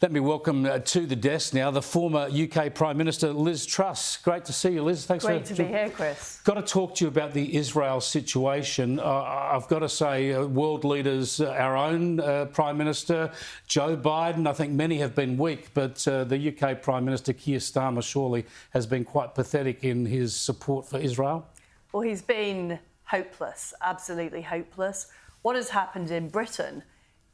Let me welcome to the desk now the former UK Prime Minister Liz Truss. Great to see you, Liz. Thanks Great to be here, Chris. Got to talk to you about the Israel situation. I've got to say, world leaders, our own Prime Minister, Joe Biden, I think many have been weak, but the UK Prime Minister Keir Starmer surely has been quite pathetic in his support for Israel. Well, he's been hopeless, absolutely hopeless. What has happened in Britain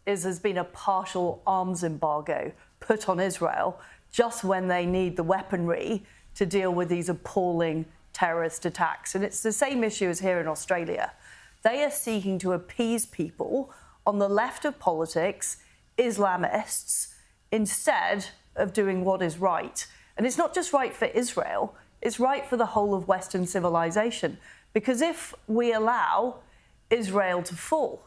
is there's been a partial arms embargo put on Israel just when they need the weaponry to deal with these appalling terrorist attacks. And it's the same issue as here in Australia. They are seeking to appease people on the left of politics, Islamists, instead of doing what is right. And it's not just right for Israel, it's right for the whole of Western civilization. Because if we allow Israel to fall,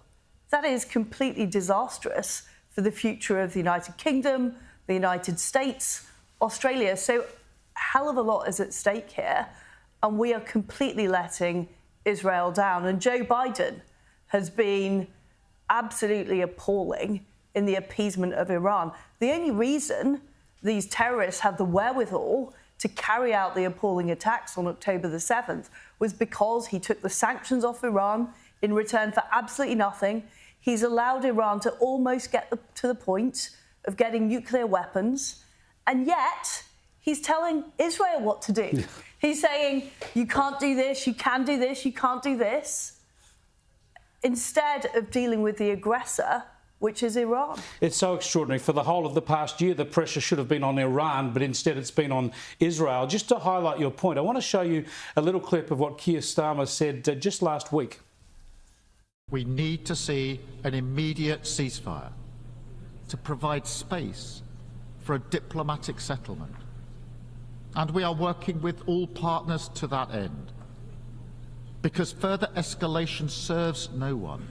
that is completely disastrous for the future of the United Kingdom, the United States, Australia. So a hell of a lot is at stake here, and we are completely letting Israel down. And Joe Biden has been absolutely appalling in the appeasement of Iran. The only reason these terrorists have the wherewithal to carry out the appalling attacks on October the 7th was because he took the sanctions off Iran in return for absolutely nothing. He's allowed Iran to almost get to the point of getting nuclear weapons, and yet he's telling Israel what to do. He's saying, you can't do this, you can do this, you can't do this, instead of dealing with the aggressor, which is Iran. It's so extraordinary. For the whole of the past year, the pressure should have been on Iran, but instead it's been on Israel. Just to highlight your point, I want to show you a little clip of what Keir Starmer said just last week. We need to see an immediate ceasefire to provide space for a diplomatic settlement. And we are working with all partners to that end, because further escalation serves no one.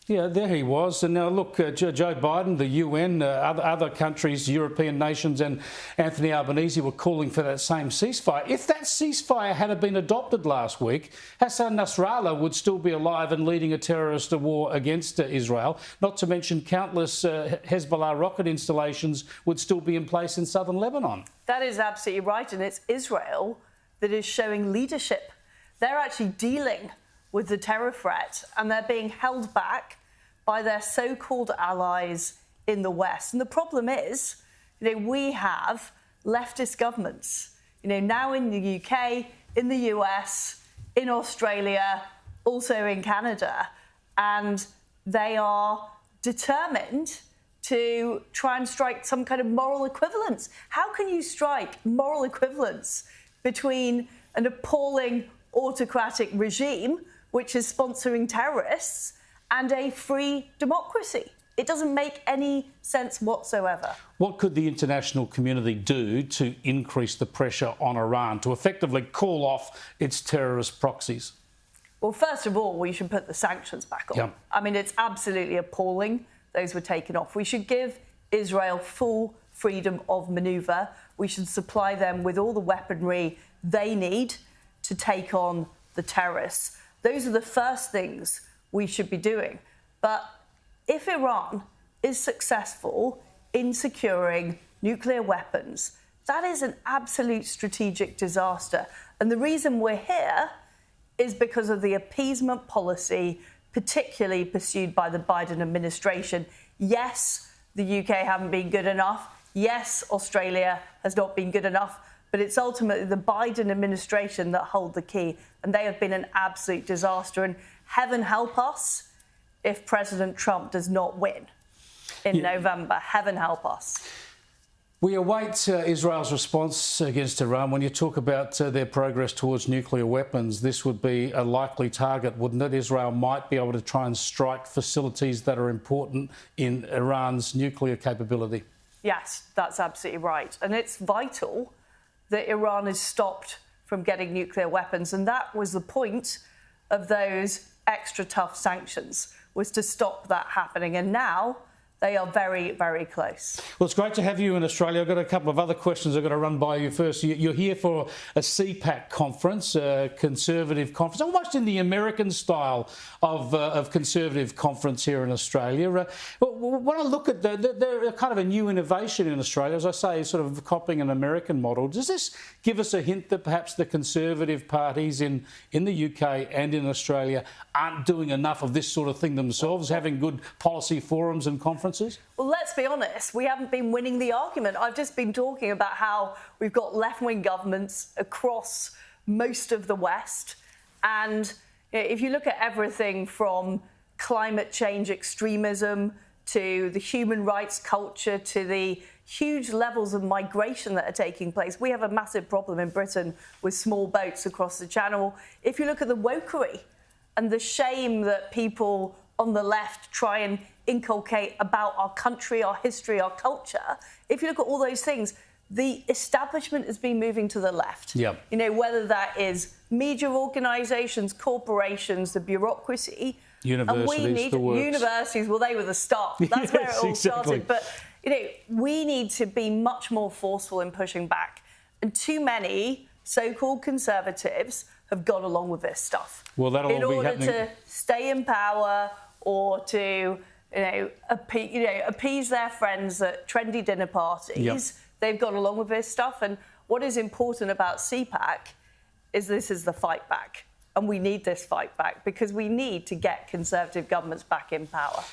Yeah, there he was. And now look, Joe Biden, the UN, other countries, European nations and Anthony Albanese were calling for that same ceasefire. If that ceasefire had been adopted last week, Hassan Nasrallah would still be alive and leading a terrorist war against Israel, not to mention countless Hezbollah rocket installations would still be in place in southern Lebanon. That is absolutely right, and it's Israel that is showing leadership. They're actually dealing with the terror threat, and they're being held back by their so-called allies in the West. And the problem is, we have leftist governments, now in the UK, in the US, in Australia, also in Canada, and they are determined to try and strike some kind of moral equivalence. How can you strike moral equivalence between an appalling autocratic regime which is sponsoring terrorists, and a free democracy? It doesn't make any sense whatsoever. What could the international community do to increase the pressure on Iran to effectively call off its terrorist proxies? Well, first of all, we should put the sanctions back on. Yep. I mean, it's absolutely appalling those were taken off. We should give Israel full freedom of manoeuvre. We should supply them with all the weaponry they need to take on the terrorists. Those are the first things we should be doing. But if Iran is successful in securing nuclear weapons, that is an absolute strategic disaster. And the reason we're here is because of the appeasement policy, particularly pursued by the Biden administration. Yes, the UK haven't been good enough. Yes, Australia has not been good enough. But it's ultimately the Biden administration that hold the key, and they have been an absolute disaster. And heaven help us if President Trump does not win in November. Heaven help us. We await Israel's response against Iran. When you talk about their progress towards nuclear weapons, this would be a likely target, wouldn't it? Israel might be able to try and strike facilities that are important in Iran's nuclear capability. Yes, that's absolutely right. And it's vital that Iran is stopped from getting nuclear weapons. And that was the point of those extra tough sanctions, was to stop that happening. And now They are very, very close. Well, it's great to have you in Australia. I've got a couple of other questions I've got to run by you first. You're here for a CPAC conference, a conservative conference, almost in the American style of conservative conference here in Australia. When I look at they're kind of a new innovation in Australia, as I say, sort of copying an American model. Does this give us a hint that perhaps the conservative parties in the UK and in Australia aren't doing enough of this sort of thing themselves, having good policy forums and conferences? Well, let's be honest, we haven't been winning the argument. I've just been talking about how we've got left-wing governments across most of the West. And if you look at everything from climate change extremism to the human rights culture to the huge levels of migration that are taking place, we have a massive problem in Britain with small boats across the Channel. If you look at the wokery and the shame that people on the left try and inculcate about our country, our history, our culture, if you look at all those things, the establishment has been moving to the left. Yeah. You know, whether that is media organisations, corporations, the bureaucracy. Universities, and we need the works. Universities, well, they were the start. That's where it all started. But, you know, we need to be much more forceful in pushing back. And too many so-called conservatives have got along with this stuff. Well, that'll all be happening. In order to stay in power or to, appease their friends at trendy dinner parties. Yep. They've gone along with this stuff. And what is important about CPAC is this is the fight back. And we need this fight back because we need to get Conservative governments back in power.